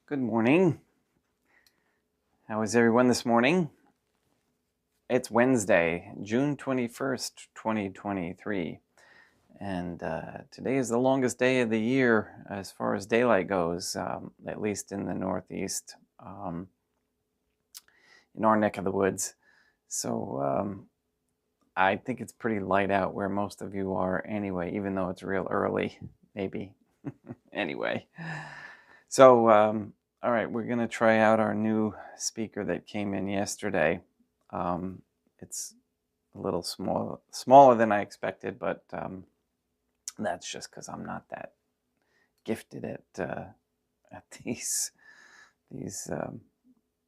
Good morning. How is everyone this morning? It's Wednesday, June 21st, 2023. And today is the longest day of the year as far as daylight goes, at least in the Northeast, in our neck of the woods. So I think it's pretty light out where most of you are anyway, even though it's real early, maybe. Anyway. So, all right, we're going to try out our new speaker that came in yesterday. It's a little smaller than I expected, but that's just because I'm not that gifted at these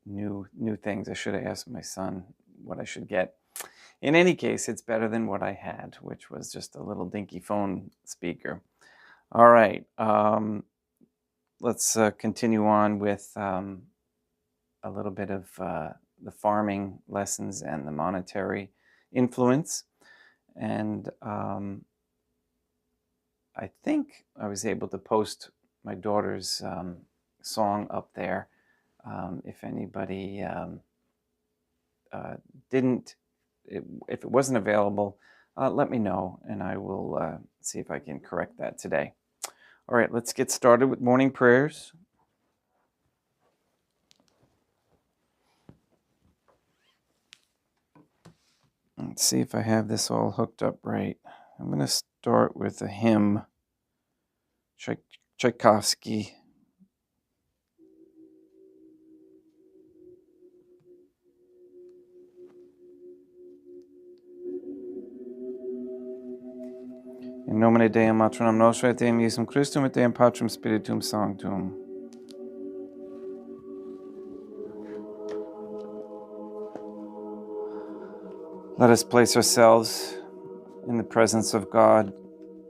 new things. I should have asked my son what I should get. In any case, it's better than what I had, which was just a little dinky phone speaker. All right. Let's continue on with a little bit of the farming lessons and the monetary influence. And I think I was able to post my daughter's song up there. If anybody didn't, if it wasn't available, let me know and I will see if I can correct that today. All right, let's get started with morning prayers. Let's see if I have this all hooked up right. I'm going to start with a hymn, Tchaikovsky. In nomine Deum matronum nostrum et Deum Iesum Christum et Deum Patrum Spiritum Sanctum. Let us place ourselves in the presence of God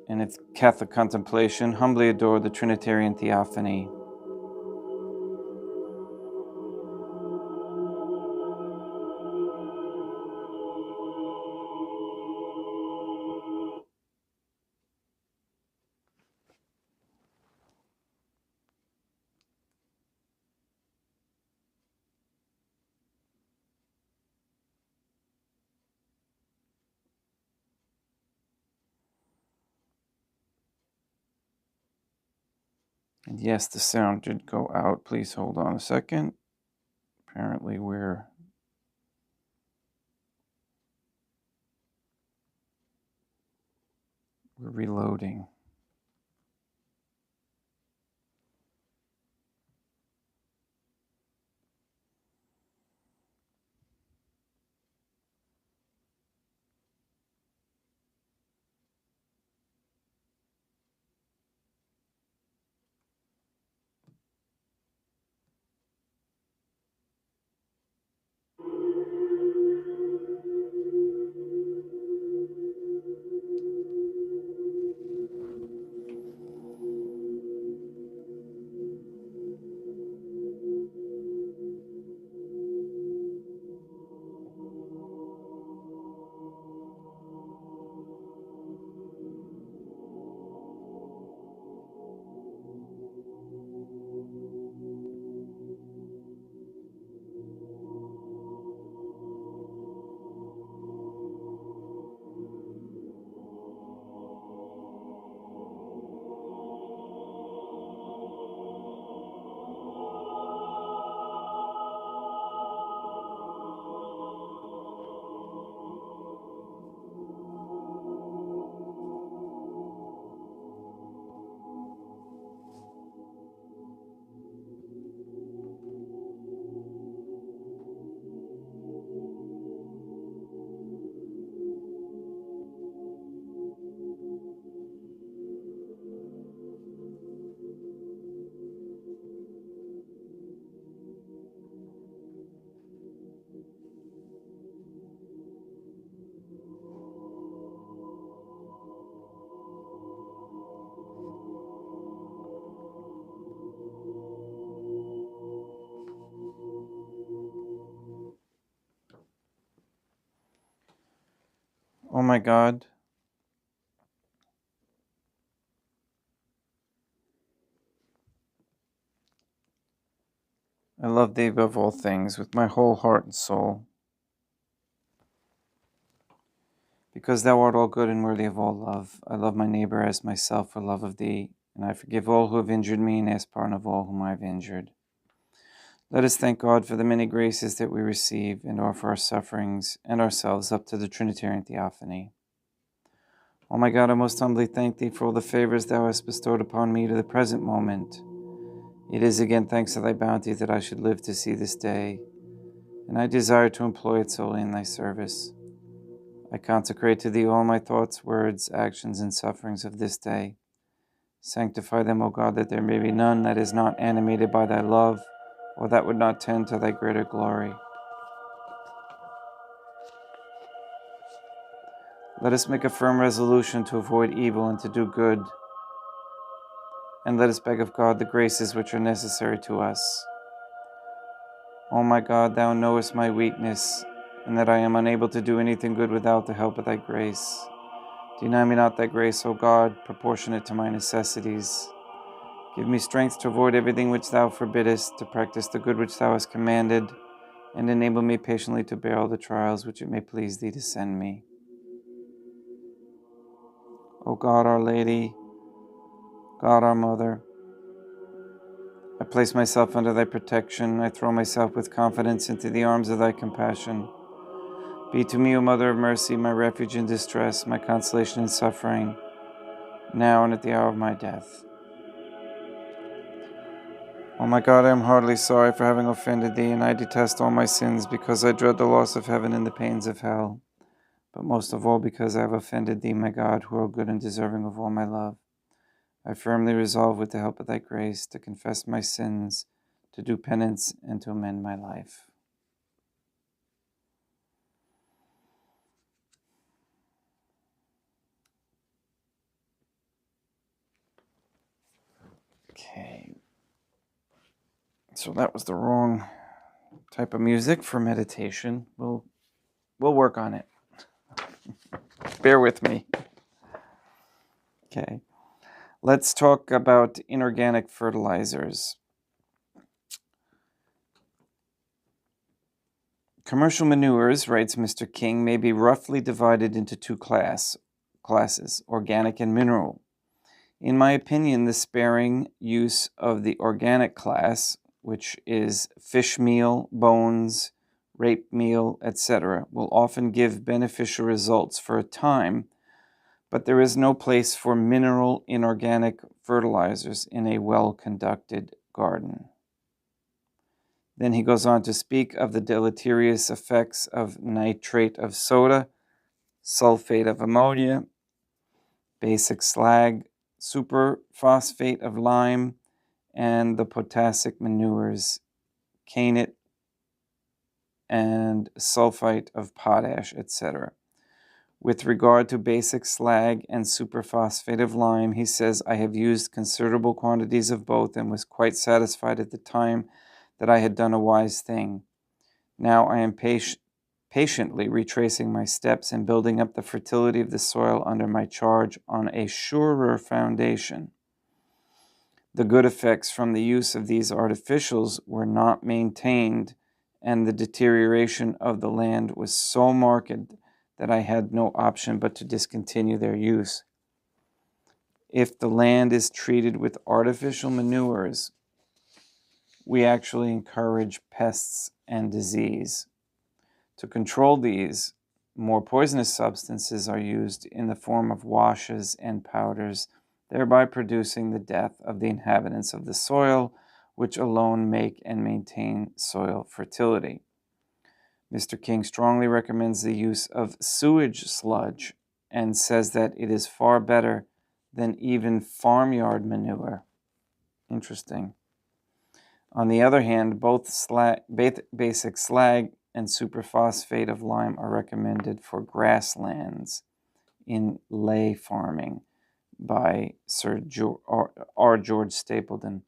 in its Catholic contemplation, humbly adore the Trinitarian Theophany. And yes, the sound did go out. Please hold on a second. Apparently we're reloading. Oh my God. I love thee above all things with my whole heart and soul, because thou art all good and worthy of all love. I love my neighbor as myself for love of thee, and I forgive all who have injured me and ask pardon of all whom I have injured. Let us thank God for the many graces that we receive and offer our sufferings and ourselves up to the Trinitarian Theophany. O my God, I most humbly thank thee for all the favors thou hast bestowed upon me to the present moment. It is again thanks to thy bounty that I should live to see this day, and I desire to employ it solely in thy service. I consecrate to thee all my thoughts, words, actions, and sufferings of this day. Sanctify them, O God, that there may be none that is not animated by thy love, or that would not tend to thy greater glory. Let us make a firm resolution to avoid evil and to do good, and let us beg of God the graces which are necessary to us. O my God, thou knowest my weakness, and that I am unable to do anything good without the help of thy grace. Deny me not thy grace, O God, proportionate to my necessities. Give me strength to avoid everything which thou forbiddest, to practice the good which thou hast commanded, and enable me patiently to bear all the trials which it may please thee to send me. O God, Our Lady, God, our Mother, I place myself under thy protection. I throw myself with confidence into the arms of thy compassion. Be to me, O Mother of Mercy, my refuge in distress, my consolation in suffering, now and at the hour of my death. O my God, I am heartily sorry for having offended thee, and I detest all my sins, because I dread the loss of heaven and the pains of hell. But most of all, because I have offended thee, my God, who are good and deserving of all my love. I firmly resolve, with the help of thy grace, to confess my sins, to do penance, and to amend my life. Okay. So that was the wrong type of music for meditation. We'll work on it. Bear with me. Okay. Let's talk about inorganic fertilizers. Commercial manures, writes Mr. King, may be roughly divided into two classes, organic and mineral. In my opinion, the sparing use of the organic class, which is fish meal, bones, rape meal, etc., will often give beneficial results for a time, but there is no place for mineral inorganic fertilizers in a well-conducted garden. Then he goes on to speak of the deleterious effects of nitrate of soda, sulfate of ammonia, basic slag, superphosphate of lime, and the potassic manures, kainate and sulfite of potash, etc. With regard to basic slag and superphosphate of lime, he says, I have used considerable quantities of both and was quite satisfied at the time that I had done a wise thing. Now I am patiently retracing my steps and building up the fertility of the soil under my charge on a surer foundation. The good effects from the use of these artificials were not maintained, and the deterioration of the land was so marked that I had no option but to discontinue their use. If the land is treated with artificial manures, we actually encourage pests and disease. To control these, more poisonous substances are used in the form of washes and powders, thereby producing the death of the inhabitants of the soil, which alone make and maintain soil fertility. Mr. King strongly recommends the use of sewage sludge and says that it is far better than even farmyard manure. Interesting. On the other hand, both basic slag and superphosphate of lime are recommended for grasslands in ley farming by Sir R. George Stapledon.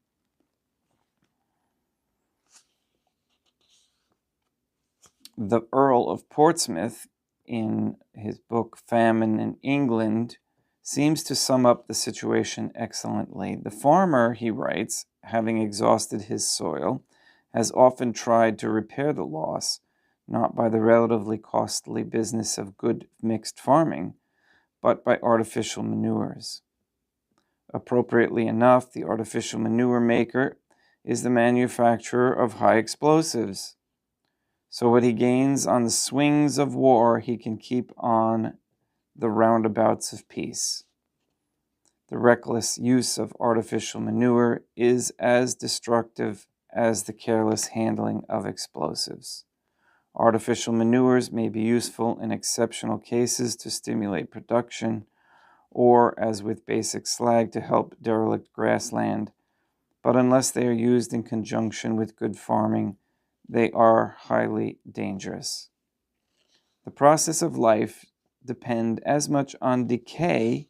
The Earl of Portsmouth, in his book Famine in England, seems to sum up the situation excellently. The farmer, he writes, having exhausted his soil, has often tried to repair the loss, not by the relatively costly business of good mixed farming, but by artificial manures. Appropriately enough, the artificial manure maker is the manufacturer of high explosives. So what he gains on the swings of war, he can keep on the roundabouts of peace. The reckless use of artificial manure is as destructive as the careless handling of explosives. Artificial manures may be useful in exceptional cases to stimulate production, or, as with basic slag, to help derelict grassland, but unless they are used in conjunction with good farming, they are highly dangerous. The process of life depends as much on decay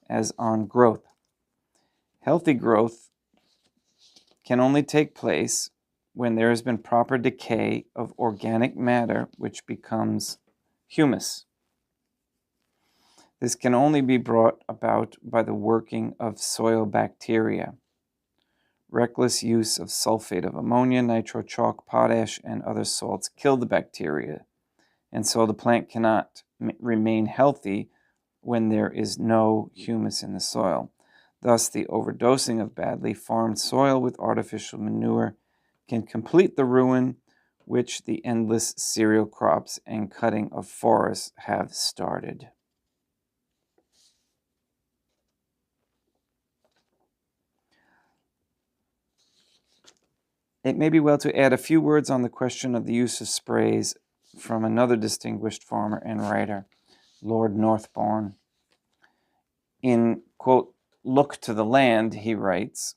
as on growth. Healthy growth can only take place when there has been proper decay of organic matter, which becomes humus. This can only be brought about by the working of soil bacteria. Reckless use of sulfate of ammonia, nitro chalk, potash, and other salts kill the bacteria, and so the plant cannot remain healthy when there is no humus in the soil. Thus, the overdosing of badly farmed soil with artificial manure can complete the ruin which the endless cereal crops and cutting of forests have started. It may be well to add a few words on the question of the use of sprays from another distinguished farmer and writer, Lord Northbourne. In, quote, Look to the Land, he writes,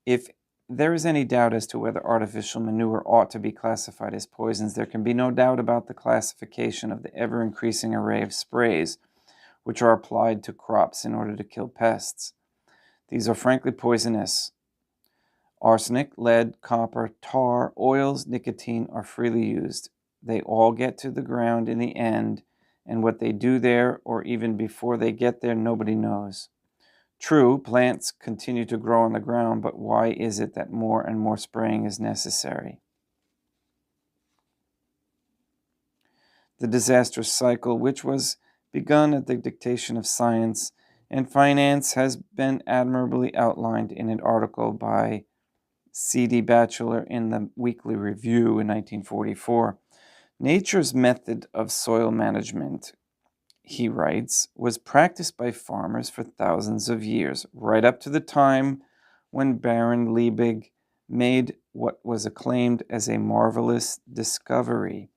if there is any doubt as to whether artificial manure ought to be classified as poisons, there can be no doubt about the classification of the ever-increasing array of sprays which are applied to crops in order to kill pests. These are frankly poisonous. Arsenic, lead, copper, tar, oils, nicotine are freely used. They all get to the ground in the end, and what they do there, or even before they get there, nobody knows. True, plants continue to grow on the ground, but why is it that more and more spraying is necessary? The disastrous cycle, which was begun at the dictation of science and finance, has been admirably outlined in an article by C.D. Batchelor in the Weekly Review in 1944. Nature's method of soil management, he writes, was practiced by farmers for thousands of years, right up to the time when Baron Liebig made what was acclaimed as a marvelous discovery.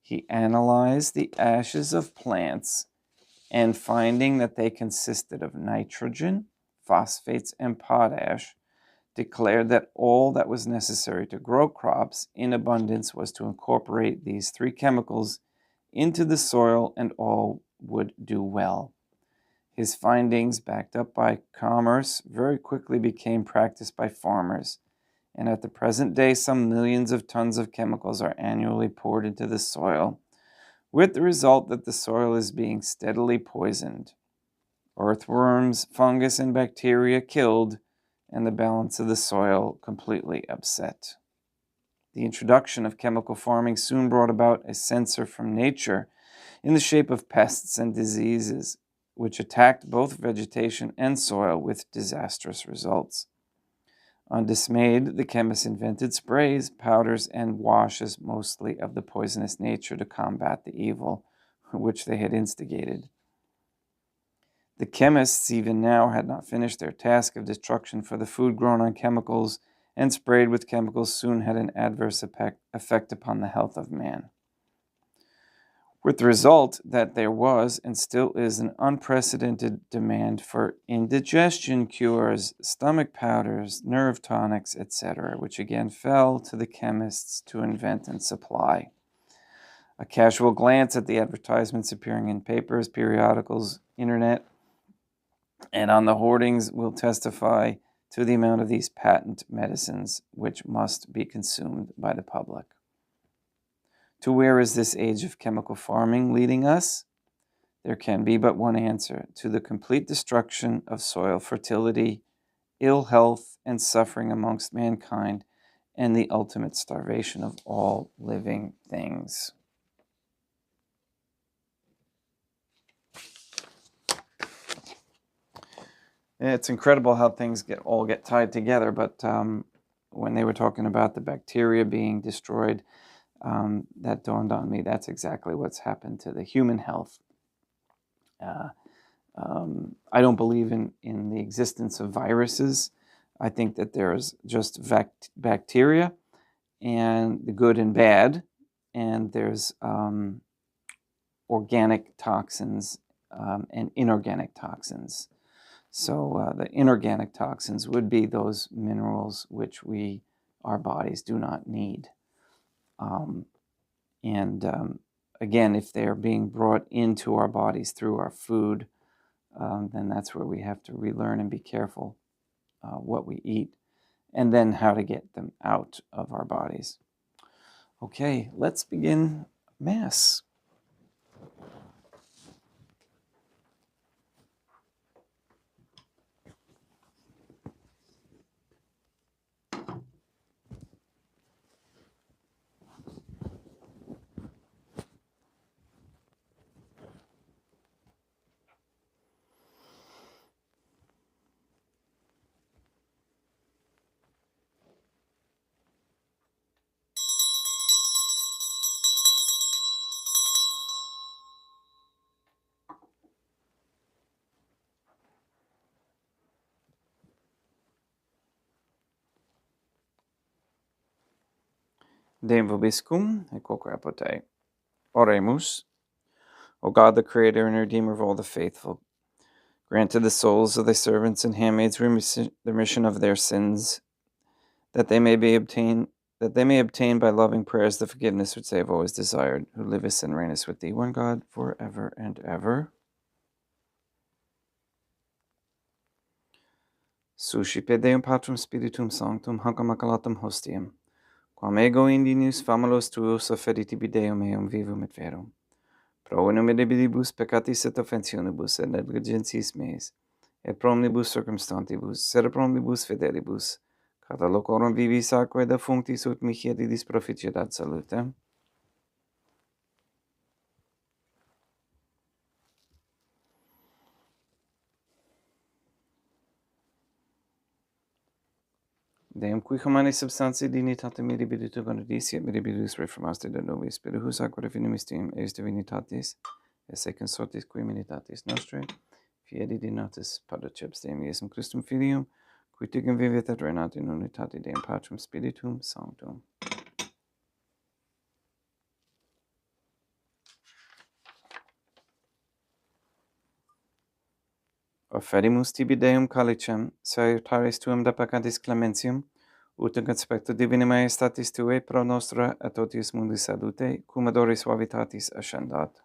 He analyzed the ashes of plants and finding that they consisted of nitrogen, phosphates, and potash, declared that all that was necessary to grow crops in abundance was to incorporate these three chemicals into the soil and all would do well. His findings, backed up by commerce, very quickly became practiced by farmers, and at the present day some millions of tons of chemicals are annually poured into the soil, with the result that the soil is being steadily poisoned. Earthworms, fungus, and bacteria killed, and the balance of the soil completely upset. The introduction of chemical farming soon brought about a censor from nature in the shape of pests and diseases, which attacked both vegetation and soil with disastrous results. Undismayed, the chemists invented sprays, powders, and washes, mostly of the poisonous nature, to combat the evil which they had instigated. The chemists, even now, had not finished their task of destruction, for the food grown on chemicals and sprayed with chemicals soon had an adverse effect upon the health of man, with the result that there was and still is an unprecedented demand for indigestion cures, stomach powders, nerve tonics, etc., which again fell to the chemists to invent and supply. A casual glance at the advertisements appearing in papers, periodicals, internet, and on the hoardings will testify to the amount of these patent medicines which must be consumed by the public. To where is this age of chemical farming leading us? There can be but one answer: to the complete destruction of soil fertility, ill health, and suffering amongst mankind, and the ultimate starvation of all living things. It's incredible how things all get tied together, but when they were talking about the bacteria being destroyed, that dawned on me. That's exactly what's happened to the human health. I don't believe in the existence of viruses. I think that there's just bacteria, and the good and bad, and there's organic toxins and inorganic toxins. So the inorganic toxins would be those minerals which our bodies do not need. Again, if they're being brought into our bodies through our food, then that's where we have to relearn and be careful what we eat, and then how to get them out of our bodies. Okay, let's begin Mass. Deum vobiscum, et quoque apote. Oremus. O God, the Creator and Redeemer of all the faithful, grant to the souls of thy servants and handmaids the remission of their sins, that they may obtain by loving prayers the forgiveness which they have always desired, who livest and reignest with thee, one God, for ever and ever. Suscipe Deum Patrum Spiritum Sanctum, hanc immaculatum hostiam, quam ego indinius famulos tuos offeritibi Deum meum vivum et verum, pro innumerabilibus peccatis et offensionibus et negligentis meis, et pro omnibus circumstantibus, sed pro omnibus fidelibus, cata locorum vivis aquae defunctis ut mihi edidis proficiedat salutem. Deum qui humani substantiae dignitate mirabilitu conedis, et mirabilis reformaste de nobis, spiritus aquae finimis tium eis divinitatis, esse consortis qui militatis nostre, fiedi dinatis padoceps Deum Iesum Christum Filium, qui ticum vivet et reinat in unitate Deum Patrum Spiritum Sanctum. Offerimus tibi Deum calicem, salutaris tuum de peccatis clementium, ut in conspecto divini majestatis tuae pro nostra et totius mundi salute, cum adoris suavitatis ascendat.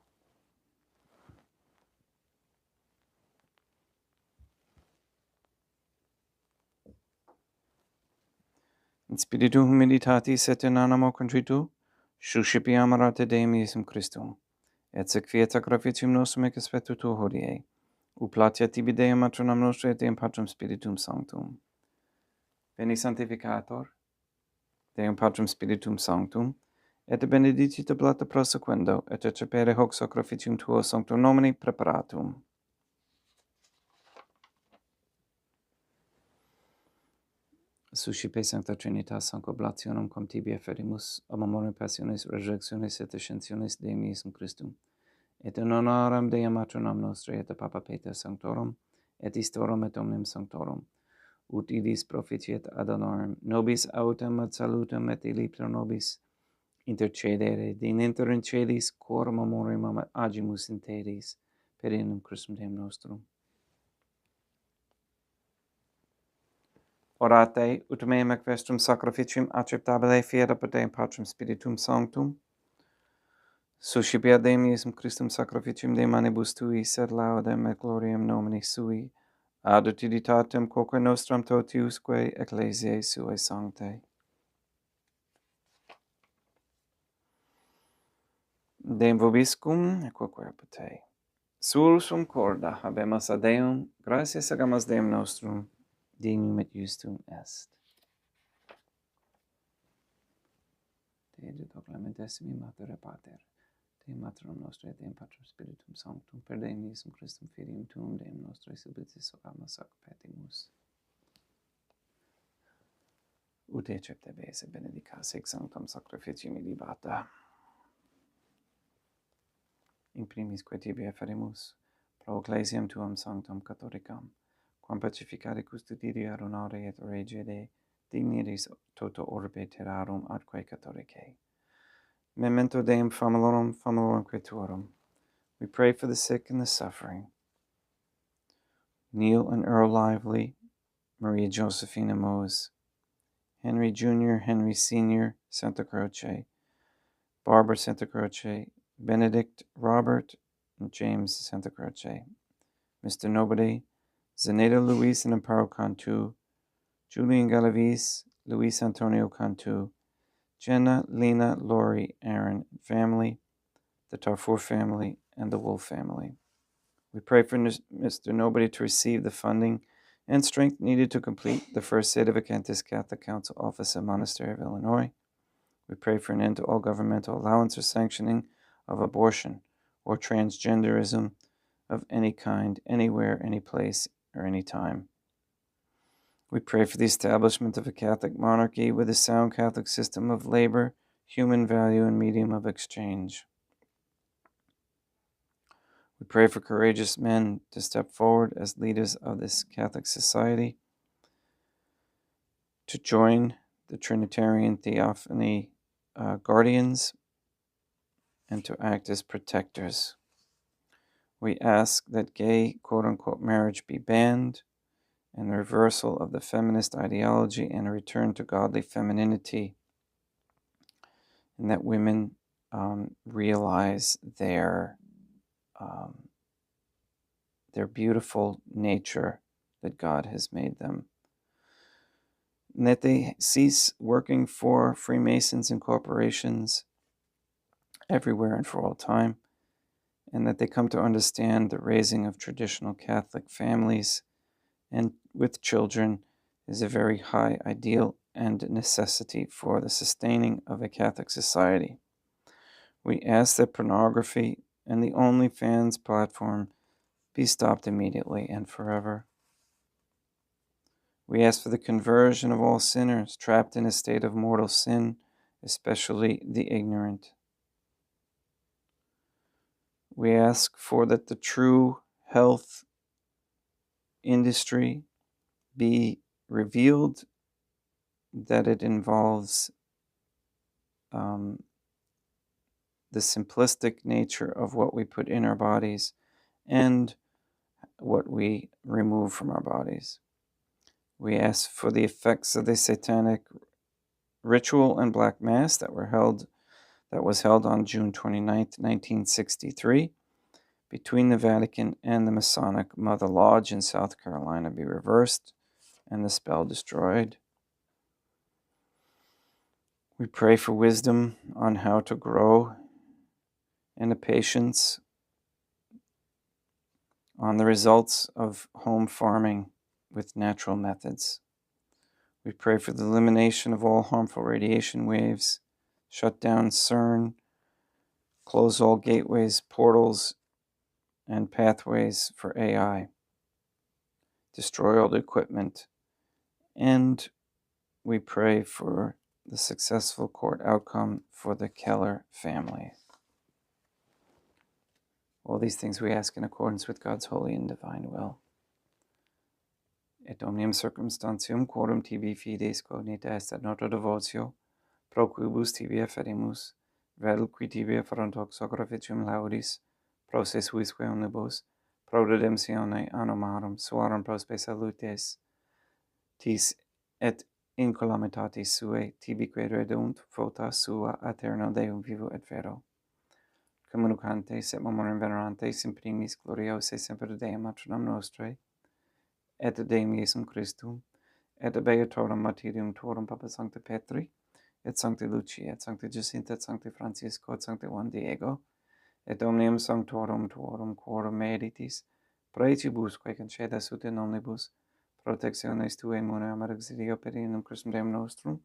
In spiritu humilitatis et in animo contritu, suscipiam orate Deum Iesum Christum, et sequiet sacrificium nostrum ec aspectu tuo hodie, platia tibi Deum matronam nostre et Deum Patrum Spiritum Sanctum. Veni Sanctificator, Deum Patrum Spiritum Sanctum, et benedicite plata prosequendo, et recepere hoc sacrificium tuo sanctum nomini preparatum. Suscipe Sancta Trinitas sanct oblationem cum tibi efferimus, a memoriam passionis, resurrectionis et ascensionis Deum Iesum Christum, et in honorem Deum matronam nostre et Papa Peter Sanctorum, et istorum et omnium sanctorum, ut idis proficiet ad honorem nobis autem ad salutem et illi pro nobis intercedere, dinenter in celis quorum memoriam agimus in teris, per innum Christum Deum nostrum. Orate, ut meum ec vestrum sacrificium acceptabile fiat apud Deum Patrum Spiritum Sanctum, suscipiat Deum Iesum Christum sacrificium de manibus tui, sed laudem et gloriam nomini sui, ad utilitatem quoque nostram totiusque ecclesiae suae sanctae. Deum vobiscum, et quoque apud. Sursum corda habemus ad Deum, gratias agamus Deum nostrum, dignum et justum est. et hoc lamentissimi Mater et Pater, Te Materum Nostre et Deum Patrum Spiritum Sanctum, per Deum Iesum Christum Filium Tuum, Deum Nostre Subitis Ocamus Sac Petimus. Ut eccepte bese benedicas ex sanctam sacrificium illibata. In primis quae tibi eferimus, pro ecclesiam tuam sanctam catholicam, quam pacificare custodire honore et regere digniris toto orbe terrarum atque catholicae. Memento Deum familiarum tuorum. We pray for the sick and the suffering. Neil and Earl Lively, Maria Josephina Mose, Henry Jr., Henry Sr., Santa Croce, Barbara Santa Croce, Benedict, Robert, and James Santa Croce, Mr. Nobody, Zeneda Luis and Amparo Cantu, Julian Galavis, Luis Antonio Cantu, Jenna, Lena, Lori, Aaron, family, the Tarfour family, and the Wolf family. We pray for Mr. Nobody to receive the funding and strength needed to complete the first Sedevacantist Catholic Council office at Monastery of Illinois. We pray for an end to all governmental allowance or sanctioning of abortion or transgenderism of any kind, anywhere, any place, or any time. We pray for the establishment of a Catholic monarchy with a sound Catholic system of labor, human value, and medium of exchange. We pray for courageous men to step forward as leaders of this Catholic society, to join the Trinitarian Theophany guardians, and to act as protectors. We ask that gay, quote-unquote, marriage be banned, and the reversal of the feminist ideology and a return to godly femininity, and that women realize their beautiful nature that God has made them. And that they cease working for Freemasons and corporations everywhere and for all time, and that they come to understand the raising of traditional Catholic families and with children is a very high ideal and necessity for the sustaining of a Catholic society. We ask that pornography and the OnlyFans platform be stopped immediately and forever. We ask for the conversion of all sinners trapped in a state of mortal sin, especially the ignorant. We ask for that the true health industry be revealed, that it involves the simplistic nature of what we put in our bodies and what we remove from our bodies. We ask for the effects of the satanic ritual and black mass that was held on June 29th, 1963, between the Vatican and the Masonic Mother Lodge in South Carolina be reversed and the spell destroyed. We pray for wisdom on how to grow and a patience on the results of home farming with natural methods. We pray for the elimination of all harmful radiation waves, shut down CERN, close all gateways, portals, and pathways for AI, destroy all the equipment, and we pray for the successful court outcome for the Keller family. All these things we ask in accordance with God's holy and divine will. Et omnium circumstantium quorum tibi fides cognita est ad nota devotio, pro quibus tibi efferimus, vel qui tibi efferunt hoc sacrificium laudis, pro se suisque omnibus, pro redemptione anomarum suarum prospe salutes, tis et in calamitatis suae tibique redunt vota sua aeterno Deum vivo et vero. Communicantes et memoram venerantes in primis gloriose semper Deum matronam nostrae, et Deum Iesum Christum, et beatorum martyrium tuorum Papa Sancti Petri, et Sancti Lucia, et Sancti Jacinta, et Sancti Francisco, et Sancti Juan Diego, et omnium sanctorum tuorum quorum meritis, praetibus quae concedas ut in omnibus, protectiones tuae munera ad exilio per inum Christum Deum nostrum,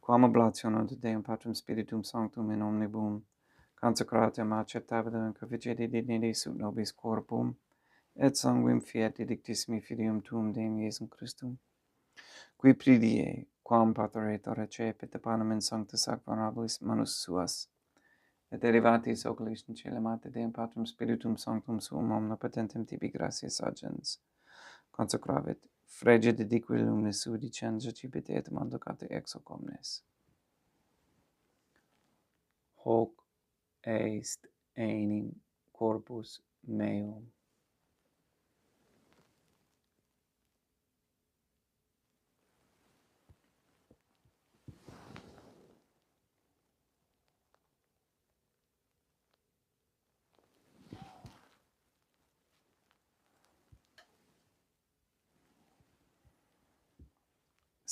quam oblationem de Deum Patrum Spiritum Sanctum in omnibus consecratem acceptabilem conficere dignitas ut nobis corpum et sanguinem fiat edictissimi filium tuum Deum Iesum Christum, qui pridie, quam pateretur recepit panem in sancta sacramentablis manus suas, et derivatis oculis in caelum ad Deum Patrum Spiritum Sanctum suum omnipotentem tibi gratias agens, consecravit, frege dedique lumnis sui dicens recipit et mandocate ex hoc omnes. Hoc est enim corpus meum.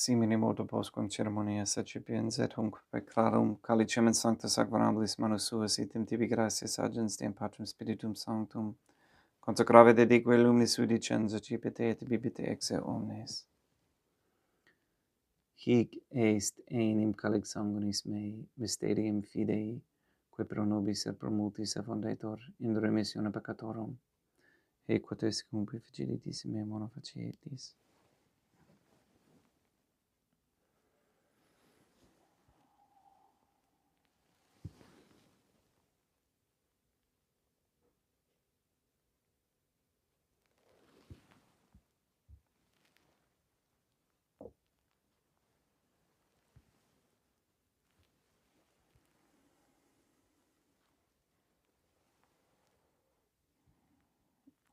Simini modo postquam ceremonia sacipiens et hunc peclarum calicem in sancta sacramentablis manus suas item tibi gratias agens Deum Patrum Spiritum Sanctum, consecrave dedique lumnis sui dicens recipite et bibite exe omnes. Hic est enim calix sanguinis mei, mysterium fidei, quae pro nobis et pro multis effundetur in remissione peccatorum, et quod est cum facilitis me mono facietis.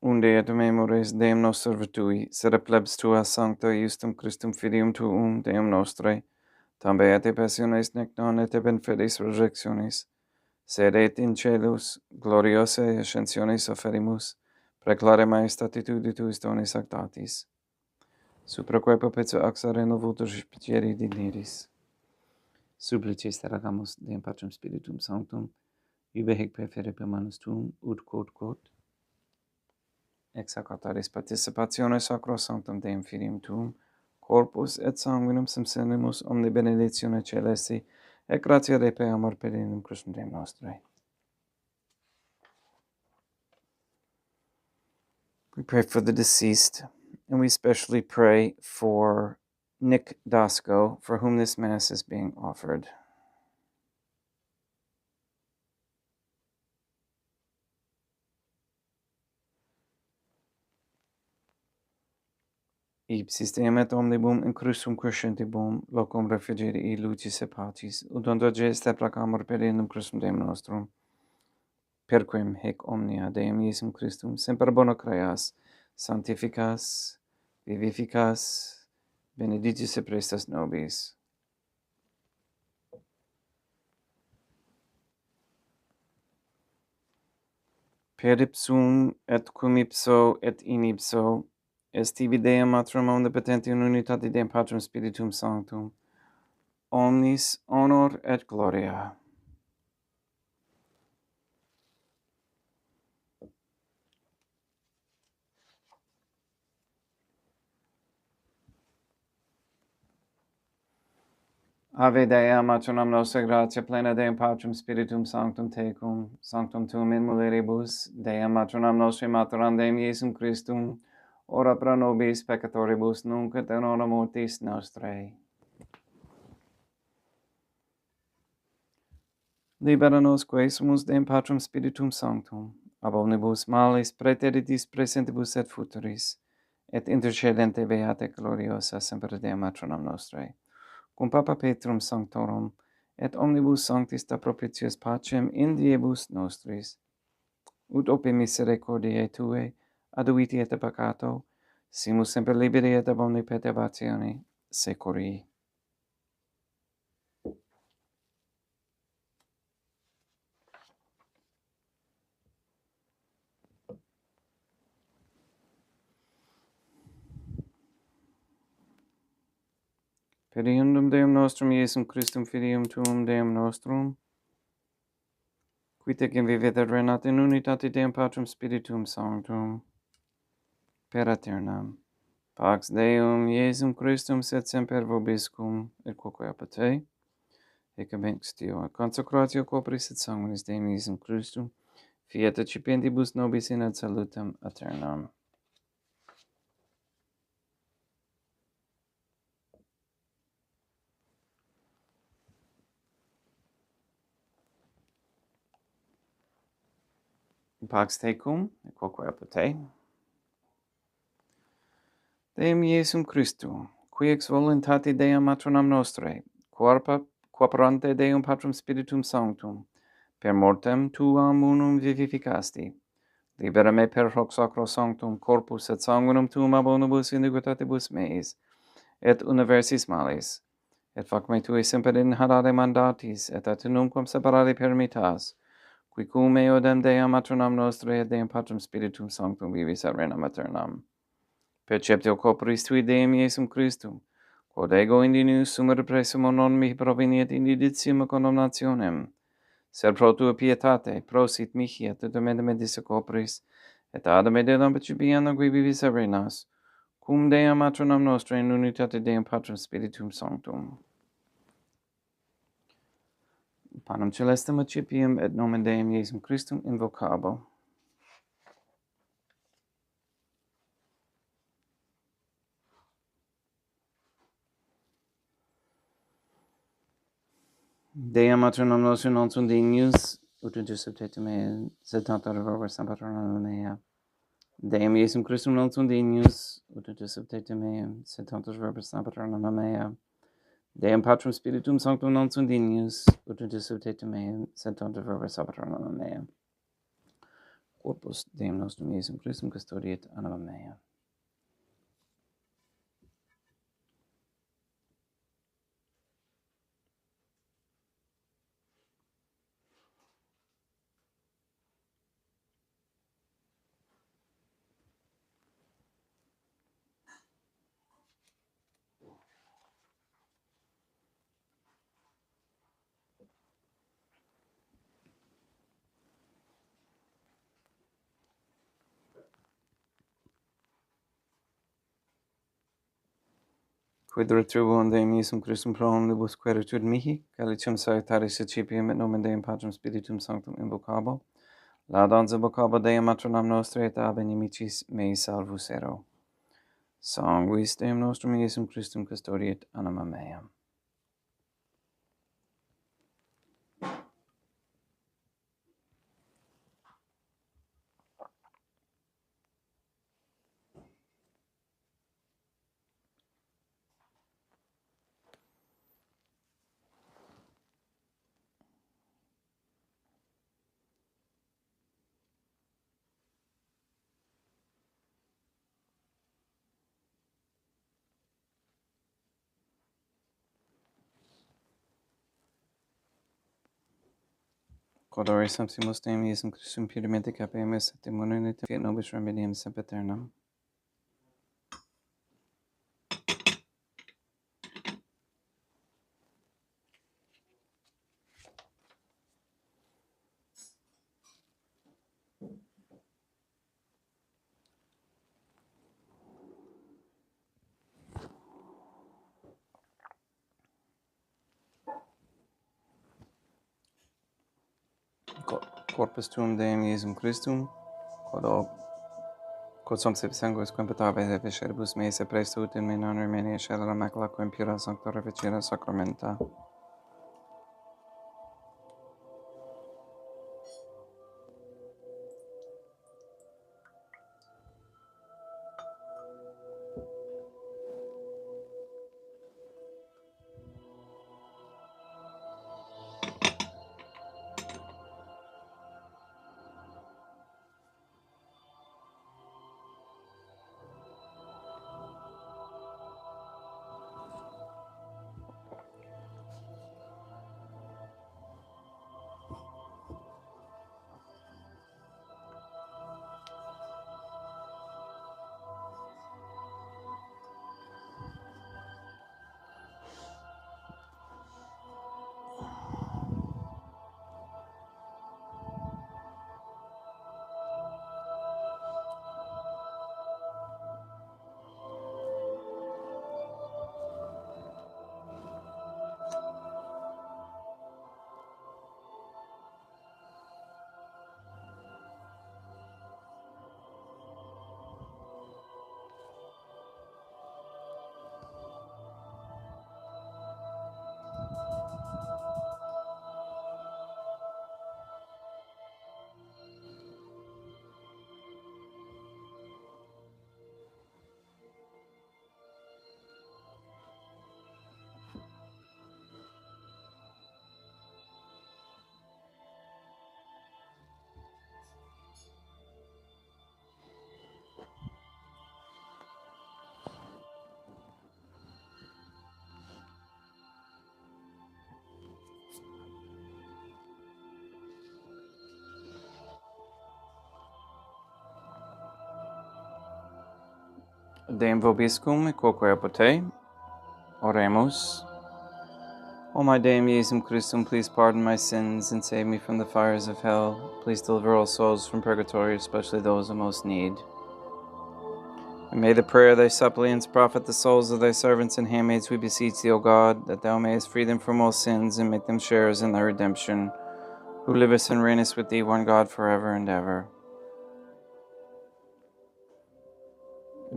Unde et memores Deum noster virtui, sed a plebs tua sancta justum Christum filium tuum Deum nostre, tambe et passiones nec non et in fides resurrectionis, sed et in celus gloriose ascensionis offerimus, preclare maestati tuis donis actatis, supraque perpetua axa renovutur spicieri digniris. Supplices teragamus Deum Patrum Spiritum Sanctum, ibe hic perfere per manus tuum, ut quod, ex hoc altaris participationes sacro sanctum Deum Filium tuum, corpus et sanguinum simsenimus omni benedictione celesti, et gratia Dei per amor per in Christum Deum nostre. We pray for the deceased, and we especially pray for Nick Dasco, for whom this Mass is being offered. Ipsis Deum et omnibum in Christum crescentibum, locum refugere lucis et pacis, ut unde geste placamur per in Christum Deum nostrum, perquem hic omnia Deum Iesum Christum semper bono creas, sanctificas, vivificas, benedicis et prestas nobis. Per ipsum et cum ipso et in ipso, est tibi Deum Matrum omnipotenti in unitate Deum Patrum Spiritum Sanctum, omnis honor et gloria. Ave Dea, matronam nostra, gratia plena Deum Patrum Spiritum Sanctum tecum, sanctum tuum in mulieribus, Deum matronam nostri, materam Deum Iesum Christum, ora pro nobis peccatoribus, nunc et in hora mortis nostrae. Libera nos quae sumus Deum Patrum Spiritum Sanctum, ab omnibus malis praeteritis presentibus et futuris, et intercedente beate gloriosa semper Deum matronam nostrae. Cum Papa Petrum Sanctorum, et omnibus sanctis da propitius pacem in diebus nostris, ut ope misericordiae Tue, aduiti et peccato, simus semper liberi et ab omni perturbatione securi. Per iundum Deum nostrum Iesum Christum Filium Tuum Deum nostrum, qui tecum vivit et renat in unitate Deum Patrum Spiritum Sanctum, per aeternam. Pax Deum Iesum Christum sed semper vobiscum, et quoque apud Te. Ecce consecratio corporis et sanguinis Deum Iesum Christum, fiat accipentibus nobis in ad salutem aeternam. Pax tecum, et quoque apud te. Deum Iesum Christum, qui ex voluntate Deum matronam nostrae, corporante Deum Patrum Spiritum Sanctum, per mortem tuam unum vivificasti, libera me per hoc sacro sanctum corpus et sanguinum tuum ab omnibus iniquitatibus meis, et universis males, et fac me tui semper inhalare mandatis, et at nunquam separare permittas, qui cum eodem Deum matronam nostrae et Deum Patrum Spiritum Sanctum vivis et regnam aeternam. Perceptio corporis tui Deum Iesum Christum, quod ego indinius sumere presimo non mihi proveniet in indicium condemnationem, sed pro tua pietate prosit mihi et tutum medis corporis, et adem edelam percipiam qui vivis et regnas, cum Deum matronam nostrae in unitate Deum Patrum Spiritum Sanctum. Panem celestem accipiam et nomen Deum Iesum Christum invocabo. Deum matronam nostrum non sunt dignius, ut interceptetum mea, sed tanto reverber Sancta patronum mea. Deum Iesum Christum non sunt dignius, ut interceptetum mea, sed tanto reverber Sancta patronum mea. Deum Patrum Spiritum Sanctum non sunt dignius, ut interceptetum mea, sed tanto reverber Sancta patronum mea. Corpus Deum nostrum Iesum Christum custodiet anima mea. Quid retribuam Deum Iesum Christum pro omnibus queritud mihi, calicem salutaris accipiam et nomen Deum Patrum Spiritum Sanctum invocabo, laudans invocabo Deum matronam nostrae et ab inimicis mei salvus ero. Sanguis Deum nostrum Iesum Christum custodiet anima mea. Quod ore subsimus Deum Iesum Christum purimente capemus et immunite fiat nobis remedium sempiternam. Corpus tuum Deum Iesum Christum, quod sumpsit sanguis quem petabe et visceribus meis et presto ut in me non remenia scellera macula quem pura sancta reficere sacramenta. Deum vobiscum et quoque apote. Oremus. O my Dame Jesum Christum, please pardon my sins and save me from the fires of hell. Please deliver all souls from purgatory, especially those in most need. And may the prayer of thy suppliants profit the souls of thy servants and handmaids, we beseech thee, O God, that thou mayest free them from all sins and make them sharers in thy redemption, who livest and reignest with thee, one God, forever and ever.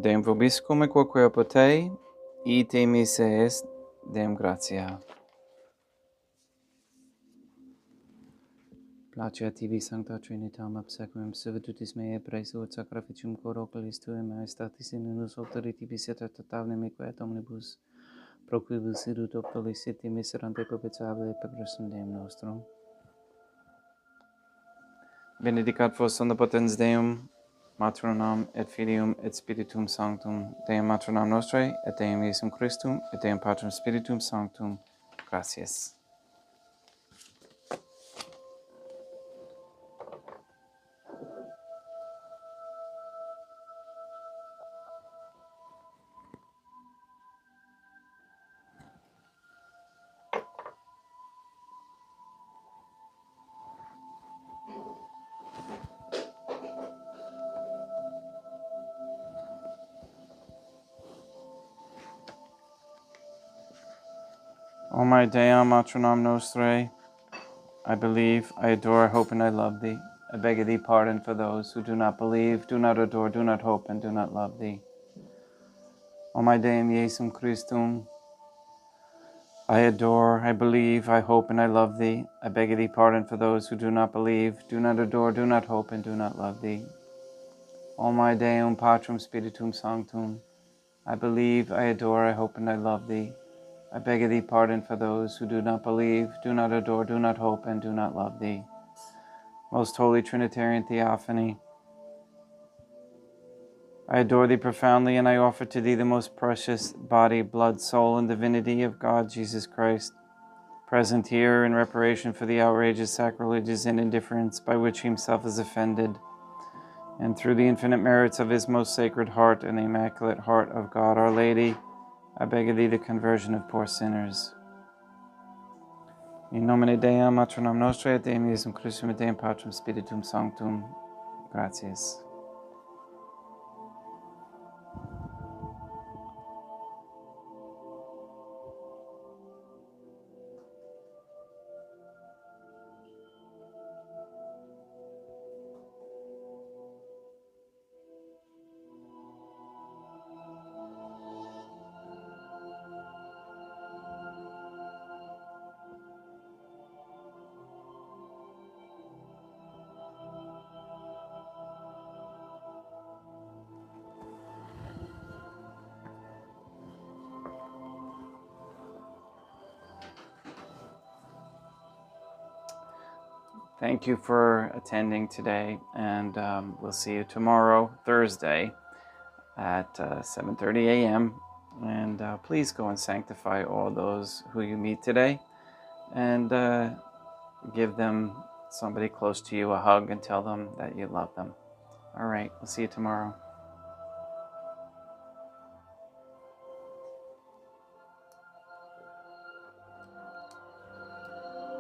Deum vobiscum et quoque apote, ite mise est, Deum gratia. Placia tibi sancta Trinitam obsequim servitutis meae praeso et sacrificium corporis tuae maestatis in unus auctoritibus et totavnem equet omnibus, pro quibus idut optolis iti miserante propitiabile per Christum Deum nostrum. Benedicat vos omnipotens Deum, Matronam et Filium et Spiritum Sanctum, Deum Matronam Nostrae, et Deum Iesum Christum, et Deum Patrum Spiritum Sanctum. Gratias. O my Deum, Matronam Nostrae, I believe, I adore, I hope, and I love thee. I beg of thee pardon for those who do not believe, do not adore, do not hope, and do not love thee. O my Deum Jesum Christum, I adore, I believe, I hope, and I love thee. I beg of thee pardon for those who do not believe, do not adore, do not hope, and do not love thee. O my Deum Patrum Spiritum Sanctum, I believe, I adore, I hope, and I love thee. I beg of thee pardon for those who do not believe, do not adore, do not hope, and do not love thee. Most Holy Trinitarian Theophany, I adore thee profoundly, and I offer to thee the most precious body, blood, soul, and divinity of God Jesus Christ, present here in reparation for the outrages, sacrileges, and indifference by which he himself is offended, and through the infinite merits of his most sacred heart and the immaculate heart of God our Lady, I beg of thee the conversion of poor sinners. In nomine Deum, Matronam Nostrae, et Deum Iesum Christum, et Deum Patrum Spiritum Sanctum. Gratias. Thank you for attending today, and we'll see you tomorrow, Thursday, at 7:30 a.m. And please go and sanctify all those who you meet today, and give them, somebody close to you, a hug and tell them that you love them. All right, we'll see you tomorrow.